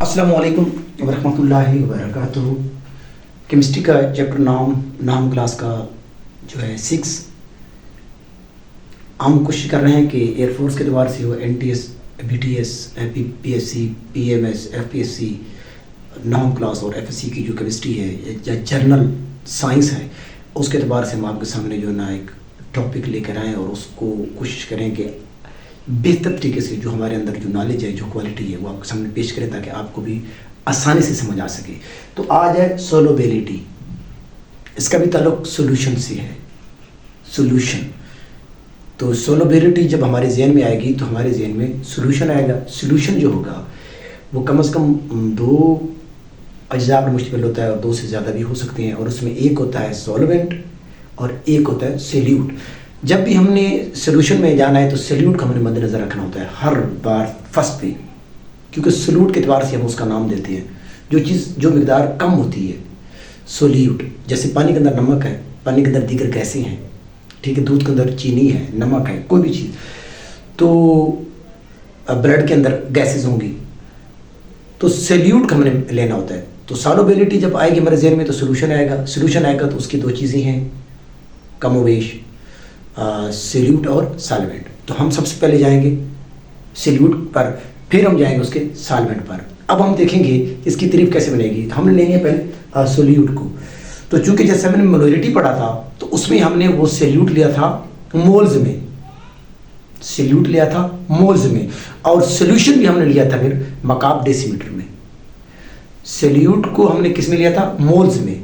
अस्सलाम वालेकुम वरहमतुल्लाहि वबरकातुहू। केमिस्ट्री का चैप्टर नाम क्लास का जो है 6 हम कोशिश कर रहे हैं कि एयरफोर्स के एतबार से हो NTS, BTS, PPSC, PMS, FPSC नाम क्लास और FSC की जो केमिस्ट्री है या जर्नल साइंस है उसके एतबार से हम आपके सामने जो ना एक टॉपिक लेकर आएँ और उसको कोशिश करें कि बेहतर तरीके से जो हमारे अंदर जो नॉलेज है, जो क्वालिटी है, वो आपके सामने पेश करें ताकि आपको भी आसानी से समझ आ सके। तो आज है सोलुबिलिटी, इसका भी ताल्लुक सोल्यूशन से है। सोल्यूशन, तो सोलुबिलिटी जब हमारे जहन में आएगी तो हमारे जहन में सोल्यूशन आएगा। सोल्यूशन जो होगा वो कम से कम 2 अज्जा पर मुश्तमिल होता है और 2 से ज़्यादा भी हो सकते हैं, और उसमें एक होता है सॉल्वेंट और एक होता है सोल्यूट। जब भी हमने सोल्यूशन में जाना है तो सोल्यूट का हमें मद्देनज़र रखना होता है हर बार फर्स्ट पे, क्योंकि सोल्यूट के एतबार से हम उसका नाम देते हैं। जो चीज़ जो मिकदार कम होती है सोल्यूट, जैसे पानी के अंदर नमक है, पानी के अंदर दीगर गैसें हैं, ठीक है, दूध के अंदर चीनी है, नमक है, कोई भी चीज़, तो ब्लड के अंदर गैसेज होंगी, तो सोल्यूट का हमें लेना होता है। तो सॉल्युबिलिटी जब आएगी हमारे जहन में तो सोल्यूशन आएगा। सोल्यूशन आएगा तो उसकी 2 चीज़ें हैं कमोवेश, सोल्यूट और सॉल्वेंट। तो हम सबसे पहले जाएंगे सोल्यूट पर, फिर हम जाएंगे उसके सॉल्वेंट पर। अब हम देखेंगे इसकी तारीफ कैसे बनेगी। तो हमने लेंगे पहले सोल्यूट को। तो चूंकि जैसे हमने मोलरिटी पढ़ा था तो उसमें हमने वो सोल्यूट लिया था मोल्स में, सोल्यूट लिया था मोल्स में, और सोल्यूशन भी हमने लिया था फिर मकाब डेसीमीटर में। सोल्यूट को हमने किस में लिया था? मोल्स में,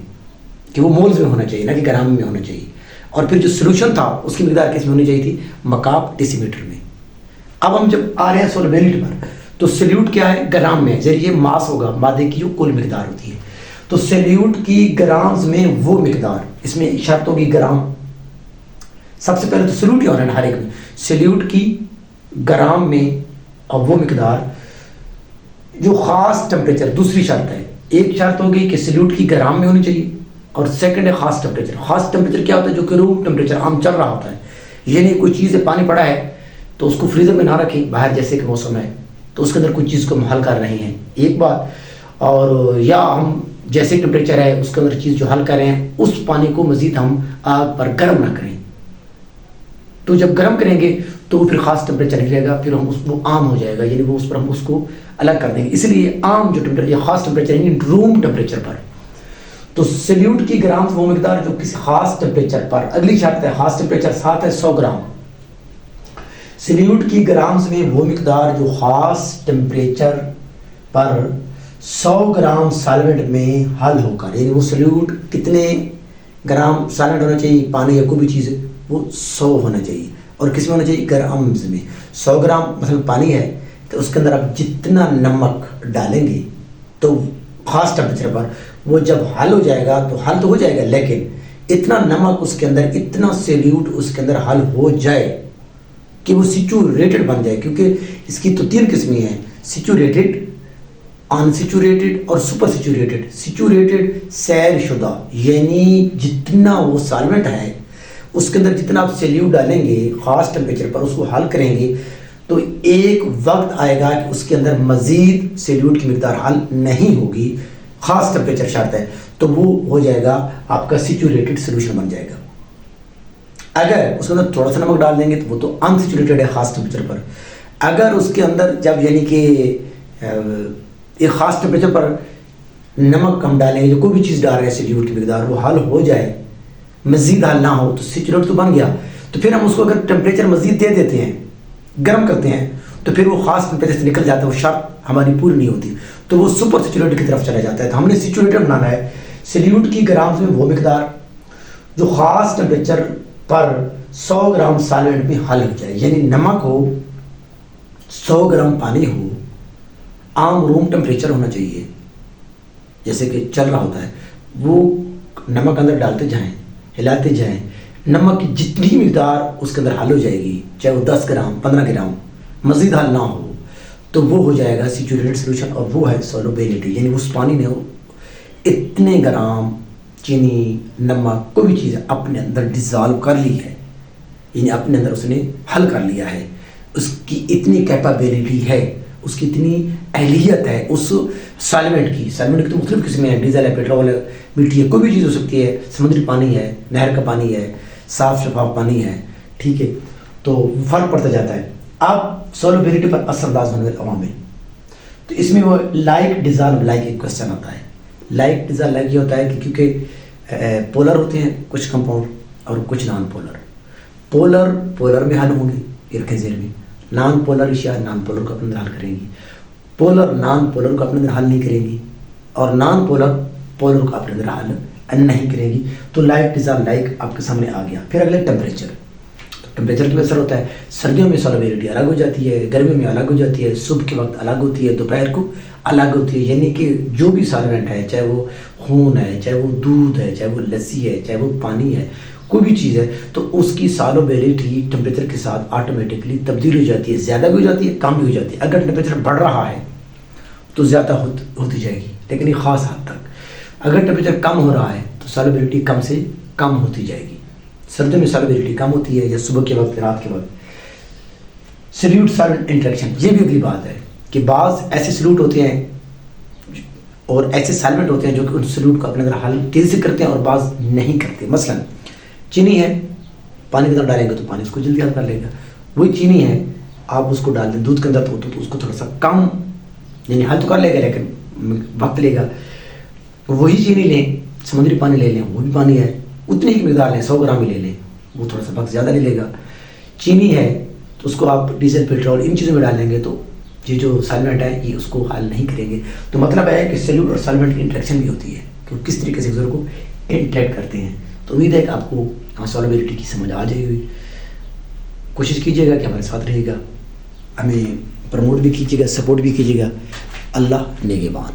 कि वो मोल्स में होना चाहिए ना कि ग्राम में होना चाहिए। और फिर जो सोल्यूशन था उसकी मिकदार किस में होनी चाहिए थी? मकाब डेसीमीटर में। अब हम जब आ रहे हैं सोलबिलिटी पर, तो सोल्यूट क्या है? ग्राम में, जरिए मास होगा, मादे की जो कुल मिकदार होती है। तो सोल्यूट की ग्राम्स में वो मिकदार, इसमें शर्त होगी ग्राम। सबसे पहले तो सोल्यूट ही होना है हर एक में, सोल्यूट की ग्राम में, और वो मिकदार जो खास टेम्परेचर, दूसरी शर्त है। एक शर्त होगी कि सोल्यूट की ग्राम में होनी चाहिए, और सेकंड है खास टेम्परेचर। खास टेम्परेचर क्या होता है? जो कि रूम टेम्परेचर आम चल रहा होता है। ये नहीं कोई चीज़ है, पानी पड़ा है तो उसको फ्रीजर में ना रखें, बाहर जैसे कि मौसम है तो उसके अंदर कुछ चीज़ को हम हल कर रहे हैं, एक बात। और या हम जैसे टेम्परेचर है उसके अंदर चीज़ जो हल कर रहे हैं उस पानी को मज़ीद हम आग पर गर्म ना करें। तो जब गर्म करेंगे तो वो फिर खास टेम्परेचर निकलेगा, फिर हम उसको आम हो जाएगा, यानी वो उस पर हम उसको अलग कर देंगे। इसलिए आम जो टेम्परेचर, खास टेम्परेचर यानी रूम टेम्परेचर पर। तो सोल्यूट की ग्राम वो मिकदार जो किसी खास टेम्परेचर पर, अगली शर्त है खास टेम्परेचर साथ है 100 ग्राम। सोल्यूट की ग्राम्स में वो मिकदार जो खास टेम्परेचर पर 100 ग्राम सॉल्वेंट में हल होकर, यानी वो सोल्यूट कितने ग्राम सॉल्वेंट होना चाहिए, पानी या कोई भी चीज़, वो 100 होना चाहिए। और किस में होना चाहिए? ग्राम्स में। 100 ग्राम मतलब पानी है तो उसके अंदर आप जितना नमक डालेंगे तो खास टेम्परेचर पर वो जब हल हो जाएगा, तो हल तो हो जाएगा, लेकिन इतना नमक उसके अंदर, इतना सोल्यूट उसके अंदर हल हो जाए कि वो सिचुरेटेड बन जाए। क्योंकि इसकी तो 3 किस्में हैं, सिचुरेटेड, अनसिचुरेटेड और सुपर सिचुरेटेड। सिचुरेटेड सैर शुदा, यानी जितना वो सॉल्वेंट है उसके अंदर जितना आप सोल्यूट डालेंगे खास टेम्परेचर पर, उसको हल करेंगे तो एक वक्त आएगा कि उसके अंदर मज़ीद सोल्यूट की मिकदार हल नहीं होगी, खास टेम्परेचर शर्त है, तो वो हो जाएगा आपका सिचुरेटेड सोल्यूशन बन जाएगा। अगर उसके अंदर थोड़ा सा नमक डाल देंगे तो वो तो अनसिचुरेटेड है खास टेम्परेचर पर। अगर उसके अंदर जब यानी कि एक खास टेम्परेचर पर नमक हम डालेंगे, जो कोई भी चीज़ डाल रहे हैं सोल्यूट की मिकदार, वो हल हो जाए, मज़ीद हल ना हो, तो सिचुरेट तो बन गया। तो फिर हम उसको अगर टेम्परेचर मज़ीद दे देते हैं, गर्म करते हैं, तो फिर वो खास टेम्परेचर से निकल जाता है, वो शर्त हमारी पूरी नहीं होती, तो वो सुपर सिचुरेटेड की तरफ चला जाता है। तो हमने सिचुरेटेड बनाना है। सोल्यूट की ग्राम्स में वो मिकदार जो खास टेम्परेचर पर 100 ग्राम सॉल्वेंट में हल हो जाए, यानी नमक हो, 100 ग्राम पानी हो, आम रूम टेम्परेचर होना चाहिए जैसे कि चल रहा होता है, वो नमक अंदर डालते जाएं, हिलाते जाएं, नमक की जितनी मिकदार उसके अंदर हल हो जाएगी, चाहे वो 10 ग्राम 15 ग्राम मज़ीद हल ना हो, तो वो हो जाएगा सिचुरेटेड सोल्यूशन, और वो है सोलुबिलिटी, यानी उस पानी ने इतने ग्राम चीनी, नमक, कोई भी चीज़ अपने अंदर डिज़ोल्व कर ली है, यानी अपने अंदर उसने हल कर लिया है, उसकी इतनी कैपेबिलिटी है اس کی اتنی اہلیت ہے اس سالمنٹ کی تو مختلف قسمیں ہیں، ڈیزل ہے، پیٹرول ہے، مٹی ہے، کوئی بھی چیز ہو سکتی ہے، سمندری پانی ہے، نہر کا پانی ہے، صاف شفاف پانی ہے، ٹھیک ہے، تو فرق پڑتا جاتا ہے۔ اب سولوبلٹی پر اثر انداز ہونے والے عوامل، تو اس میں وہ لائک ڈیزالو لائک ایک کوشچن آتا ہے۔ لائک ڈیزالو لائک یہ ہوتا ہے کہ کیونکہ پولر ہوتے ہیں کچھ کمپاؤنڈ اور کچھ نان پولر۔ پولر میں حل ہوں گے، یہ رکھیں ذہن میں، نان پولر اشیاء نان پولر کو اپنے اندر حل کریں گی، پولر نان پولر کو اپنے اندر حل نہیں کریں گی، اور نان پولر کو اپنے اندر حل نہیں کریں گی۔ تو لائک ڈیزالو لائک آپ کے سامنے آ گیا۔ پھر اگلے ٹیمپریچر کی بھی اثر ہوتا ہے۔ سردیوں میں سولوبلٹی الگ ہو جاتی ہے، گرمیوں میں الگ ہو جاتی ہے، صبح کے وقت الگ ہوتی ہے، دوپہر کو الگ ہوتی ہے، یعنی کہ جو بھی سالمنٹ ہے، چاہے وہ خون ہے، چاہے وہ دودھ ہے، چاہے وہ لسی ہے، چاہے وہ پانی ہے، کوئی بھی چیز ہے، تو اس کی سالوبلٹی ٹمپریچر کے ساتھ آٹومیٹکلی تبدیل ہو جاتی ہے، زیادہ بھی ہو جاتی ہے، کم بھی ہو جاتی ہے۔ اگر ٹمپریچر بڑھ رہا ہے تو زیادہ ہوتی جائے گی، لیکن ایک خاص حد تک۔ اگر ٹمپریچر کم ہو رہا ہے تو سالوبلٹی کم سے کم ہوتی جائے گی۔ سردیوں میں سالوبلٹی کم ہوتی ہے، یا صبح کے وقت، رات کے وقت۔ سلیوٹ سالوینٹ انٹریکشن، یہ بھی اگلی بات ہے کہ بعض ایسے سلیوٹ ہوتے ہیں اور ایسے سالوینٹ ہوتے ہیں جو کہ ان سلیوٹ کو اپنے اندر حل تیزی سے کرتے ہیں اور بعض نہیں کرتے۔ مثلا چینی ہے، پانی کے اندر ڈالیں گے تو پانی اس کو جلدی حل کر لے گا۔ وہی چینی ہے، آپ اس کو ڈال دیں دودھ کے اندر تو اس کو تھوڑا سا کم، یعنی حل تو کر لے گا لیکن وقت لے گا۔ وہی چینی لیں، سمندری پانی لے لیں، وہ بھی پانی ہے، اتنی ہی مقدار لیں، 100 گرام ہی لے لیں، وہ تھوڑا سا وقت زیادہ نہیں لے گا۔ چینی ہے تو اس کو آپ ڈیزل، پیٹرول، ان چیزوں میں ڈالیں گے تو یہ جو سالمنٹ ہے یہ اس کو حل نہیں کریں گے۔ تو مطلب ہے کہ سلیوٹ اور سالمنٹ کی انٹریکشن بھی ہوتی ہے کہ کس طریقے سے ایک دوسرے کو انٹریکٹ کرتے ہیں۔ تو امید ہے کہ آپ کو سالوبلٹی کی سمجھ آ جائے گی۔ کوشش کیجیے گا کہ ہمارے ساتھ رہے گا، ہمیں پروموٹ بھی کیجیے گا، سپورٹ بھی کیجیے گا۔ اللہ نگہبان۔